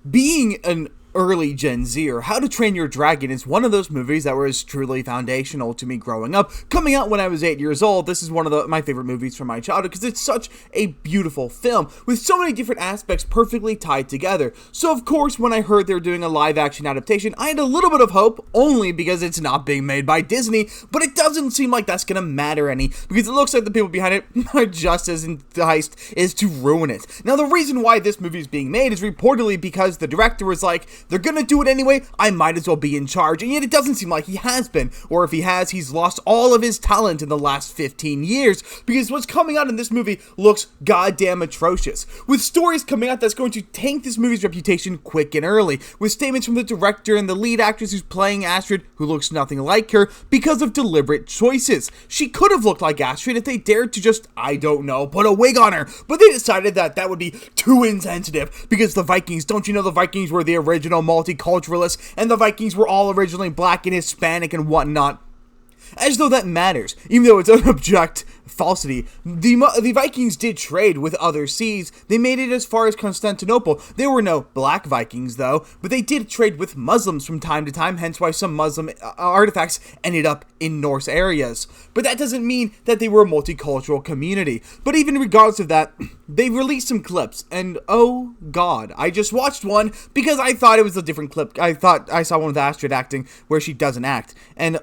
Being an early Gen Zer, How to Train Your Dragon is one of those movies that was truly foundational to me growing up. Coming out when I was 8 years old, this is one of my favorite movies from my childhood because it's such a beautiful film with so many different aspects perfectly tied together. So of course, when I heard they were doing a live action adaptation, I had a little bit of hope, only because it's not being made by Disney, but it doesn't seem like that's gonna matter any, because it looks like the people behind it are just as enticed is to ruin it. Now the reason why this movie is being made is reportedly because the director was like, they're gonna do it anyway, I might as well be in charge, and yet it doesn't seem like he has been, or if he has, he's lost all of his talent in the last 15 years, because what's coming out in this movie looks goddamn atrocious, with stories coming out that's going to tank this movie's reputation quick and early, with statements from the director and the lead actress who's playing Astrid, who looks nothing like her, because of deliberate choices. She could have looked like Astrid if they dared to just, I don't know, put a wig on her, but they decided that that would be too insensitive, because the Vikings, don't you know the Vikings were the original multiculturalists, and the Vikings were all originally black and Hispanic and whatnot. As though that matters, even though it's an abject falsity. The Vikings did trade with other seas. They made it as far as Constantinople. There were no black Vikings, though, but they did trade with Muslims from time to time, hence why some Muslim artifacts ended up in Norse areas. But that doesn't mean that they were a multicultural community. But even regardless of that, they released some clips, and oh god, I just watched one because I thought it was a different clip. I thought I saw one with Astrid acting where she doesn't act, and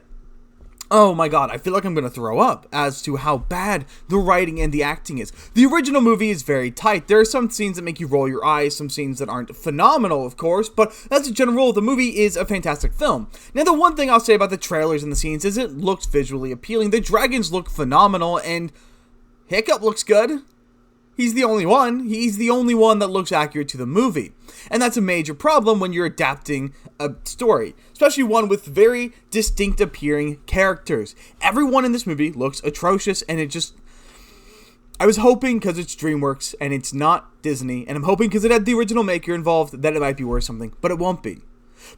oh my god, I feel like I'm gonna throw up as to how bad the writing and the acting is. The original movie is very tight. There are some scenes that make you roll your eyes, some scenes that aren't phenomenal, of course, but as a general rule, the movie is a fantastic film. Now, the one thing I'll say about the trailers and the scenes is it looks visually appealing. The dragons look phenomenal, and Hiccup looks good. He's the only one. He's the only one that looks accurate to the movie. And that's a major problem when you're adapting a story, especially one with very distinct appearing characters. Everyone in this movie looks atrocious, and it just... I was hoping, because it's DreamWorks and it's not Disney, and I'm hoping because it had the original maker involved, that it might be worth something, but it won't be.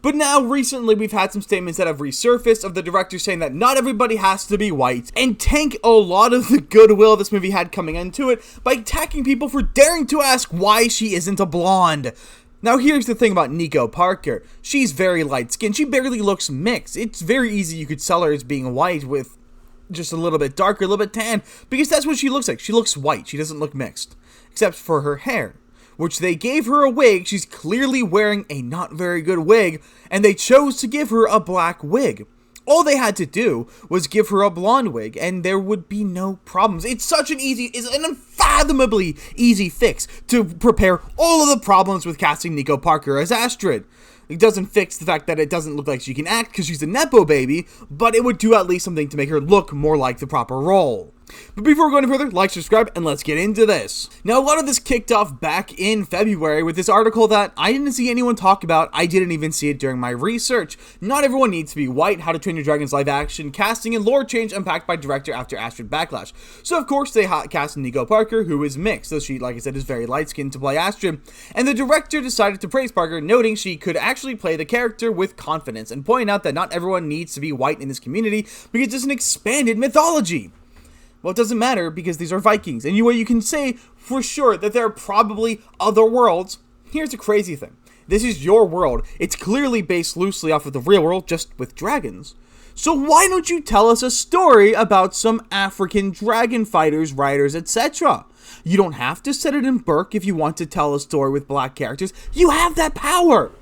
But now, recently, we've had some statements that have resurfaced of the director saying that not everybody has to be white, and tank a lot of the goodwill this movie had coming into it by attacking people for daring to ask why she isn't a blonde. Now, here's the thing about Nico Parker. She's very light-skinned. She barely looks mixed. It's very easy you could sell her as being white with just a little bit darker, a little bit tan, because that's what she looks like. She looks white. She doesn't look mixed, except for her hair, which they gave her a wig. She's clearly wearing a not very good wig, and they chose to give her a black wig. All they had to do was give her a blonde wig, and there would be no problems. It's an unfathomably easy fix to prepare all of the problems with casting Nico Parker as Astrid. It doesn't fix the fact that it doesn't look like she can act because she's a nepo baby, but it would do at least something to make her look more like the proper role. But before we go any further, like, subscribe, and let's get into this. Now, a lot of this kicked off back in February with this article that I didn't see anyone talk about. I didn't even see it during my research. Not everyone needs to be white. How to Train Your Dragon's live action casting and lore change unpacked by director after Astrid backlash. So, of course, they cast Nico Parker, who is mixed, though she, like I said, is very light-skinned to play Astrid. And the director decided to praise Parker, noting she could actually play the character with confidence, and pointing out that not everyone needs to be white in this community because it's an expanded mythology. Well, it doesn't matter because these are Vikings, and you can say for sure that there are probably other worlds. Here's the crazy thing. This is your world. It's clearly based loosely off of the real world, just with dragons. So why don't you tell us a story about some African dragon fighters, riders, etc.? You don't have to set it in Burke if you want to tell a story with black characters. You have that power!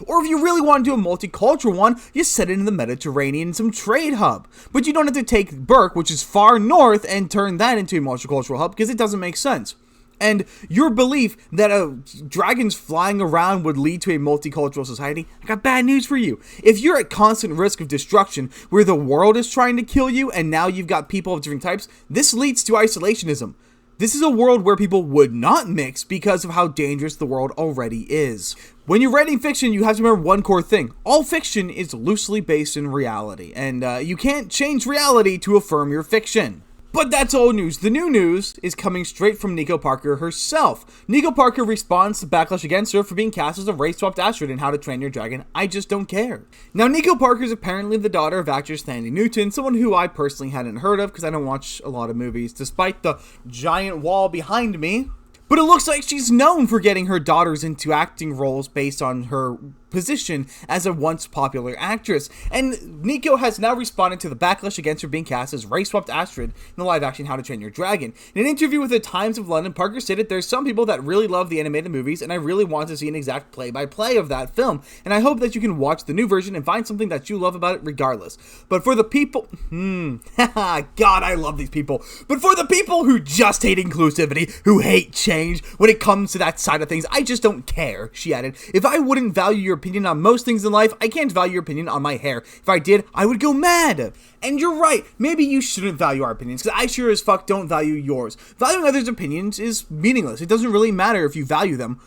Or if you really want to do a multicultural one, you set it in the Mediterranean in some trade hub. But you don't have to take Burke, which is far north, and turn that into a multicultural hub, because it doesn't make sense. And your belief that dragons flying around would lead to a multicultural society, I got bad news for you. If you're at constant risk of destruction, where the world is trying to kill you, and now you've got people of different types, this leads to isolationism. This is a world where people would not mix because of how dangerous the world already is. When you're writing fiction, you have to remember one core thing. All fiction is loosely based in reality, and you can't change reality to affirm your fiction. But that's old news. The new news is coming straight from Nico Parker herself. Nico Parker responds to backlash against her for being cast as a race-swapped Astrid in How to Train Your Dragon. I just don't care. Now, Nico Parker is apparently the daughter of actress Thandie Newton, someone who I personally hadn't heard of because I don't watch a lot of movies, despite the giant wall behind me. But it looks like she's known for getting her daughters into acting roles based on her position as a once popular actress, and Nico has now responded to the backlash against her being cast as race-swapped Astrid in the live-action How to Train Your Dragon. In an interview with the Times of London, Parker stated, "There's some people that really love the animated movies, and I really want to see an exact play-by-play of that film, and I hope that you can watch the new version and find something that you love about it regardless. But for the people..." God, I love these people. "But for the people who just hate inclusivity, who hate change, when it comes to that side of things, I just don't care," she added. "If I wouldn't value your opinion on most things in life, I can't value your opinion on my hair. If I did, I would go mad." And you're right, maybe you shouldn't value our opinions, because I sure as fuck don't value yours. Valuing others' opinions is meaningless. It doesn't really matter if you value them,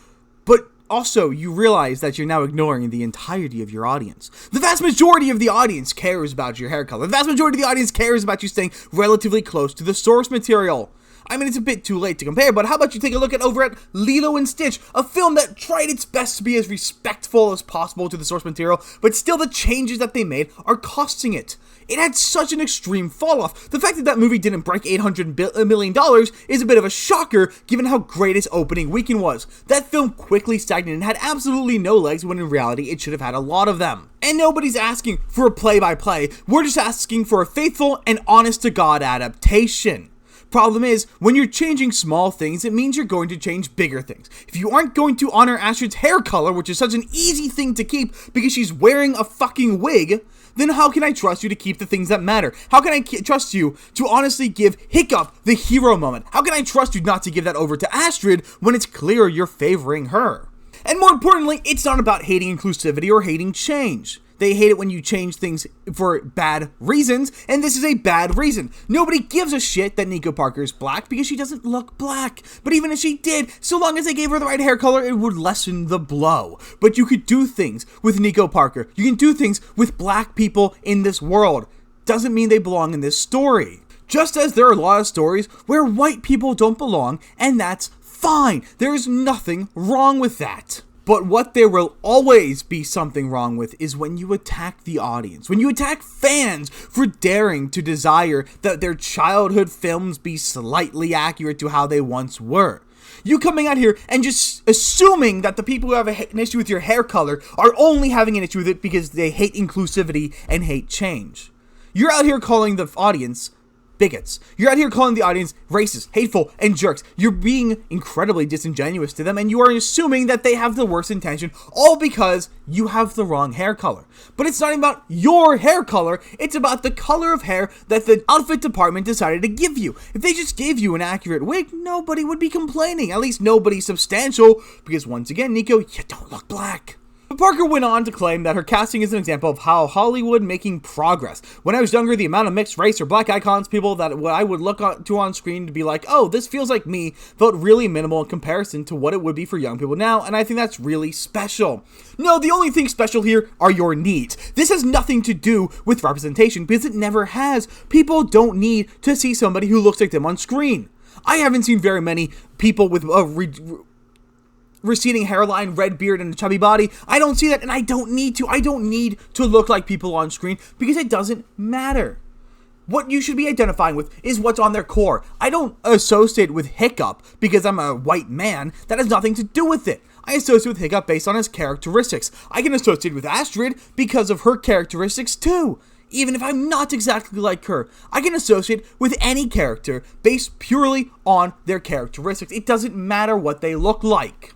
but also, you realize that you're now ignoring the entirety of your audience. The vast majority of the audience cares about your hair color. The vast majority of the audience cares about you staying relatively close to the source material. I mean, it's a bit too late to compare, but how about you take a look at over at Lilo and Stitch, a film that tried its best to be as respectful as possible to the source material, but still the changes that they made are costing it. It had such an extreme fall off. The fact that that movie didn't break $800 million is a bit of a shocker, given how great its opening weekend was. That film quickly stagnated and had absolutely no legs, when in reality it should have had a lot of them. And nobody's asking for a play-by-play, we're just asking for a faithful and honest-to-God adaptation. Problem is, when you're changing small things, it means you're going to change bigger things. If you aren't going to honor Astrid's hair color, which is such an easy thing to keep because she's wearing a fucking wig, then how can I trust you to keep the things that matter? How can I trust you to honestly give Hiccup the hero moment? How can I trust you not to give that over to Astrid when it's clear you're favoring her? And more importantly, it's not about hating inclusivity or hating change. They hate it when you change things for bad reasons, and this is a bad reason. Nobody gives a shit that Nico Parker is black because she doesn't look black. But even if she did, so long as they gave her the right hair color, it would lessen the blow. But you could do things with Nico Parker. You can do things with black people in this world. Doesn't mean they belong in this story. Just as there are a lot of stories where white people don't belong, and that's fine. There's nothing wrong with that. But what there will always be something wrong with is when you attack the audience, when you attack fans for daring to desire that their childhood films be slightly accurate to how they once were. You coming out here and just assuming that the people who have an issue with your hair color are only having an issue with it because they hate inclusivity and hate change. You're out here calling the audience bigots. You're out here calling the audience racist, hateful, and jerks. You're being incredibly disingenuous to them, and you are assuming that they have the worst intention, all because you have the wrong hair color. But it's not even about your hair color, it's about the color of hair that the outfit department decided to give you. If they just gave you an accurate wig, nobody would be complaining, at least nobody substantial, because once again, Nico, you don't look black. Parker went on to claim that her casting is an example of how Hollywood making progress. When I was younger, the amount of mixed race or black icons, people that I would look to on screen to be like, oh, this feels like me, felt really minimal in comparison to what it would be for young people now, and I think that's really special. No, the only thing special here are your needs. This has nothing to do with representation, because it never has. People don't need to see somebody who looks like them on screen. I haven't seen very many people with receding hairline, red beard, and a chubby body. I don't see that, and I don't need to. I don't need to look like people on screen because it doesn't matter. What you should be identifying with is what's on their core. I don't associate with Hiccup because I'm a white man. That has nothing to do with it. I associate with Hiccup based on his characteristics. I can associate with Astrid because of her characteristics too. Even if I'm not exactly like her, I can associate with any character based purely on their characteristics. It doesn't matter what they look like.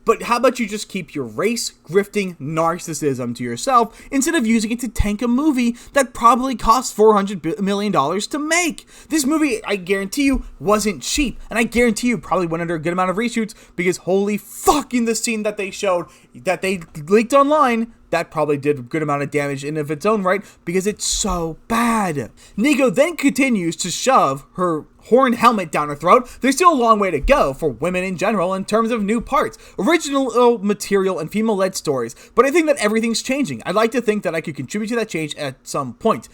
But how about you just keep your race-grifting narcissism to yourself instead of using it to tank a movie that probably cost $400 million to make? This movie, I guarantee you, wasn't cheap. And I guarantee you probably went under a good amount of reshoots because holy fucking the scene that they showed, that they leaked online, that probably did a good amount of damage in of its own right because it's so bad. Nico then continues to shove her horned helmet down her throat. There's still a long way to go for women in general in terms of new parts, original material, and female-led stories, but I think that everything's changing. I'd like to think that I could contribute to that change at some point.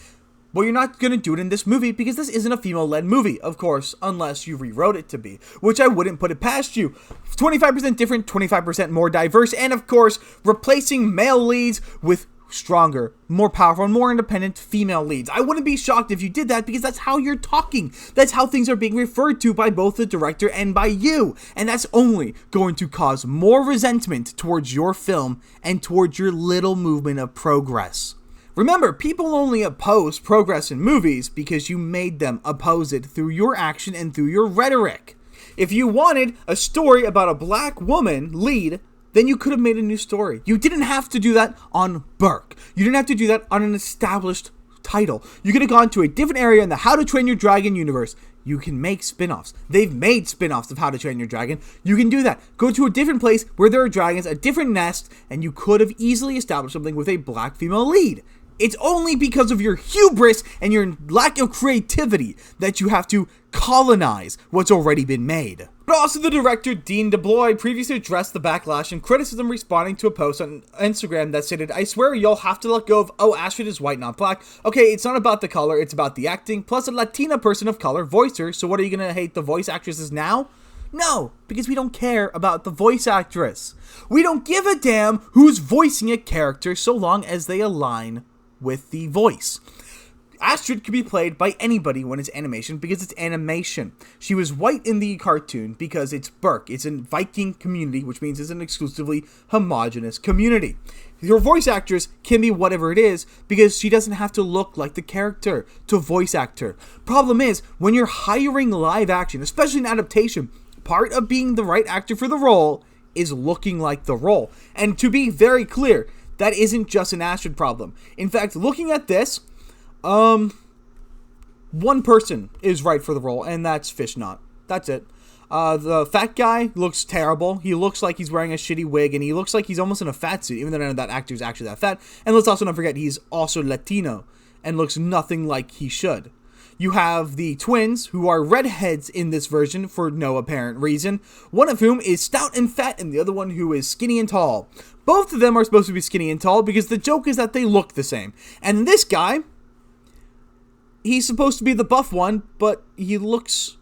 Well, you're not going to do it in this movie because this isn't a female-led movie, of course, unless you rewrote it to be, which I wouldn't put it past you. 25% different, 25% more diverse, and of course, replacing male leads with stronger, more powerful, and more independent female leads. I wouldn't be shocked if you did that because that's how you're talking. That's how things are being referred to by both the director and by you. And that's only going to cause more resentment towards your film and towards your little movement of progress. Remember, people only oppose progress in movies because you made them oppose it through your action and through your rhetoric. If you wanted a story about a black woman lead, then you could have made a new story. You didn't have to do that on Burke. You didn't have to do that on an established title. You could have gone to a different area in the How to Train Your Dragon universe. You can make spin-offs. They've made spin-offs of How to Train Your Dragon. You can do that. Go to a different place where there are dragons, a different nest, and you could have easily established something with a black female lead. It's only because of your hubris and your lack of creativity that you have to colonize what's already been made. But also the director, Dean DeBlois, previously addressed the backlash and criticism responding to a post on Instagram that stated, "I swear y'all have to let go of, oh, Astrid is white, not black. Okay, it's not about the color, it's about the acting, plus a Latina person of color voiced her, so what, are you gonna hate the voice actresses now?" No, because we don't care about the voice actress. We don't give a damn who's voicing a character so long as they align with the voice. Astrid can be played by anybody when it's animation because it's animation. She was white in the cartoon because it's Burke. It's a Viking community, which means it's an exclusively homogenous community. Your voice actress can be whatever it is because she doesn't have to look like the character to voice act her. Problem is, when you're hiring live action, especially an adaptation, part of being the right actor for the role is looking like the role. And to be very clear, that isn't just an Astrid problem. In fact, looking at this, one person is right for the role, and that's Fishnot. That's it. The fat guy looks terrible. He looks like he's wearing a shitty wig, and he looks like he's almost in a fat suit, even though none of that actor is actually that fat. And let's also not forget, he's also Latino, and looks nothing like he should. You have the twins, who are redheads in this version for no apparent reason, one of whom is stout and fat, and the other one who is skinny and tall. Both of them are supposed to be skinny and tall because the joke is that they look the same. And this guy, he's supposed to be the buff one, but he looks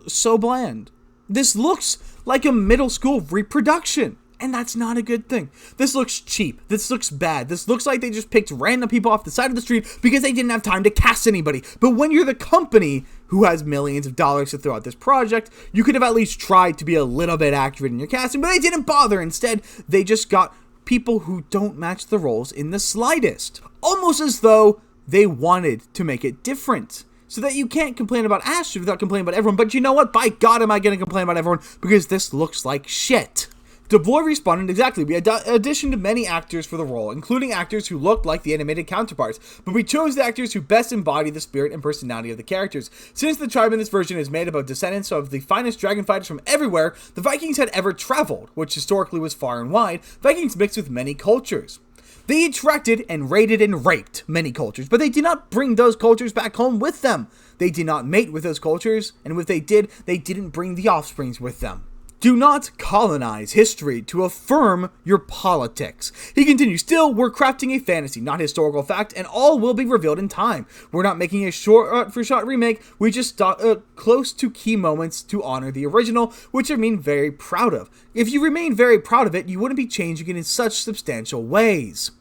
so bland. This looks like a middle school reproduction, and that's not a good thing. This looks cheap. This looks bad. This looks like they just picked random people off the side of the street because they didn't have time to cast anybody. But when you're the company who has millions of dollars to throw at this project, you could have at least tried to be a little bit accurate in your casting, but they didn't bother. Instead, they just got people who don't match the roles in the slightest. Almost as though they wanted to make it different, so that you can't complain about Astrid without complaining about everyone. But you know what? By God, am I going to complain about everyone, because this looks like shit. DeBlois responded, exactly, we auditioned many actors for the role, including actors who looked like the animated counterparts, but we chose the actors who best embody the spirit and personality of the characters. Since the tribe in this version is made up of descendants of the finest dragon fighters from everywhere the Vikings had ever traveled, which historically was far and wide, Vikings mixed with many cultures. They attracted and raided and raped many cultures, but they did not bring those cultures back home with them. They did not mate with those cultures, and if they did, they didn't bring the offsprings with them. Do not colonize history to affirm your politics. He continues, still, we're crafting a fantasy, not historical fact, and all will be revealed in time. We're not making a short-for-shot remake, we just stuck close to key moments to honor the original, which I remain very proud of. If you remain very proud of it, you wouldn't be changing it in such substantial ways.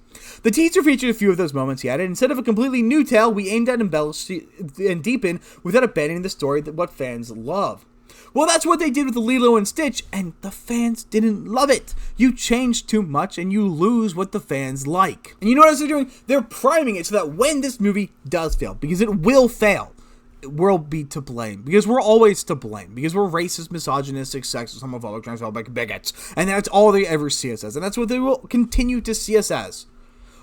The teaser featured a few of those moments, he added. Instead of a completely new tale, we aimed at embellish and deepen without abandoning the story that what fans love. Well, that's what they did with the Lilo and Stitch, and the fans didn't love it. You change too much, and you lose what the fans like. And you know what else they're doing? They're priming it so that when this movie does fail, because it will fail, we'll be to blame. Because we're always to blame. Because we're racist, misogynistic, sexist, homophobic, transphobic bigots. And that's all they ever see us as. And that's what they will continue to see us as.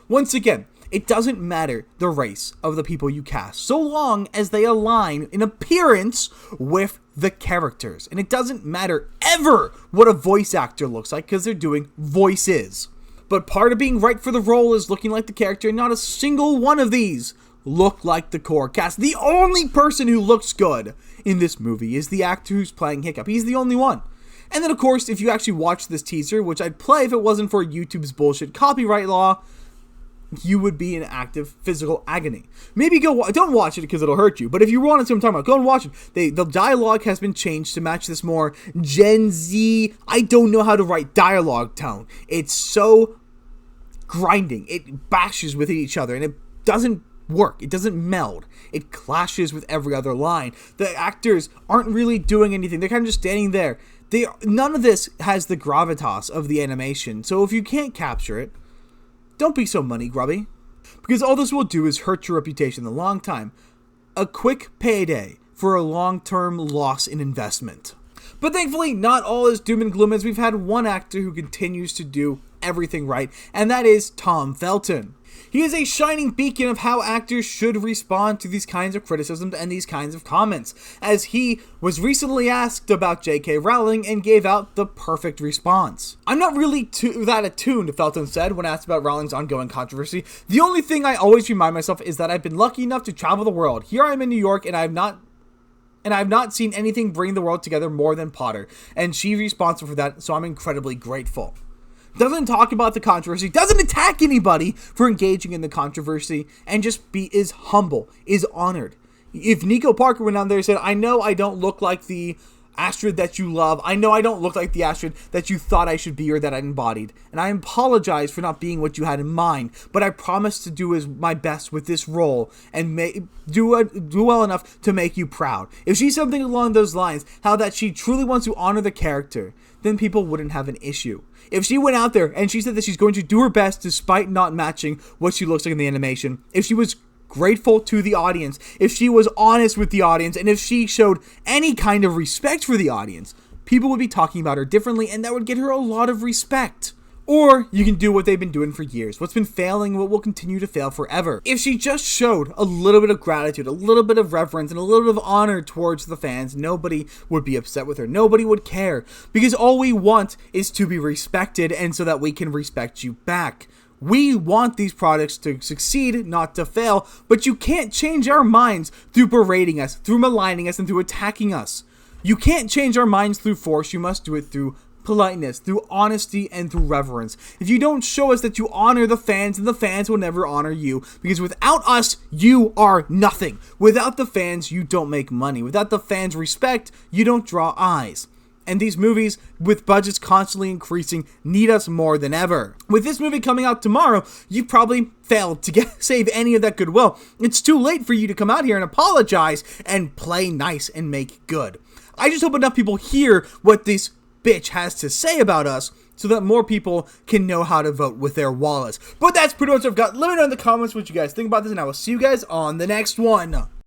Once again, it doesn't matter the race of the people you cast, so long as they align in appearance with the characters. And it doesn't matter ever what a voice actor looks like, because they're doing voices. But part of being right for the role is looking like the character, and not a single one of these look like the core cast. The only person who looks good in this movie is the actor who's playing Hiccup. He's the only one. And then, of course, if you actually watch this teaser, which I'd play if it wasn't for YouTube's bullshit copyright law, you would be in active physical agony. Maybe don't watch it because it'll hurt you, but if you want to see what I'm talking about, go and watch it. The dialogue has been changed to match this more Gen Z, I don't know how to write dialogue tone. It's so grinding. It bashes with each other, and it doesn't work. It doesn't meld. It clashes with every other line. The actors aren't really doing anything. They're kind of just standing there. None of this has the gravitas of the animation. So if you can't capture it, don't be so money grubby. Because all this will do is hurt your reputation in the long time. A quick payday for a long-term loss in investment. But thankfully, not all is doom and gloom, as we've had one actor who continues to do everything right, and that is Tom Felton. He is a shining beacon of how actors should respond to these kinds of criticisms and these kinds of comments, as he was recently asked about J.K. Rowling and gave out the perfect response. I'm not really that attuned, Felton said when asked about Rowling's ongoing controversy. The only thing I always remind myself is that I've been lucky enough to travel the world. Here I am in New York, and I've not seen anything bring the world together more than Potter, and she's responsible for that, so I'm incredibly grateful. Doesn't talk about the controversy, doesn't attack anybody for engaging in the controversy, and just is humble, is honored. If Nico Parker went on there and said, I know I don't look like the Astrid that you love, I know I don't look like the Astrid that you thought I should be or that I embodied, and I apologize for not being what you had in mind, but I promise to do my best with this role and do well enough to make you proud. If she's something along those lines, how that she truly wants to honor the character, then people wouldn't have an issue. If she went out there and she said that she's going to do her best despite not matching what she looks like in the animation, if she was grateful to the audience, if she was honest with the audience, and if she showed any kind of respect for the audience, people would be talking about her differently, and that would get her a lot of respect. Or you can do what they've been doing for years, what's been failing, what will continue to fail forever. If she just showed a little bit of gratitude, a little bit of reverence, and a little bit of honor towards the fans, nobody would be upset with her. Nobody would care, because all we want is to be respected, and so that we can respect you back. We want these products to succeed, not to fail, but you can't change our minds through berating us, through maligning us, and through attacking us. You can't change our minds through force, you must do it through politeness, through honesty, and through reverence. If you don't show us that you honor the fans, then the fans will never honor you, because without us, you are nothing. Without the fans, you don't make money. Without the fans' respect, you don't draw eyes. And these movies, with budgets constantly increasing, need us more than ever. With this movie coming out tomorrow, you probably failed to save any of that goodwill. It's too late for you to come out here and apologize and play nice and make good. I just hope enough people hear what this bitch has to say about us so that more people can know how to vote with their wallets. But that's pretty much what I've got. Let me know in the comments what you guys think about this, and I will see you guys on the next one.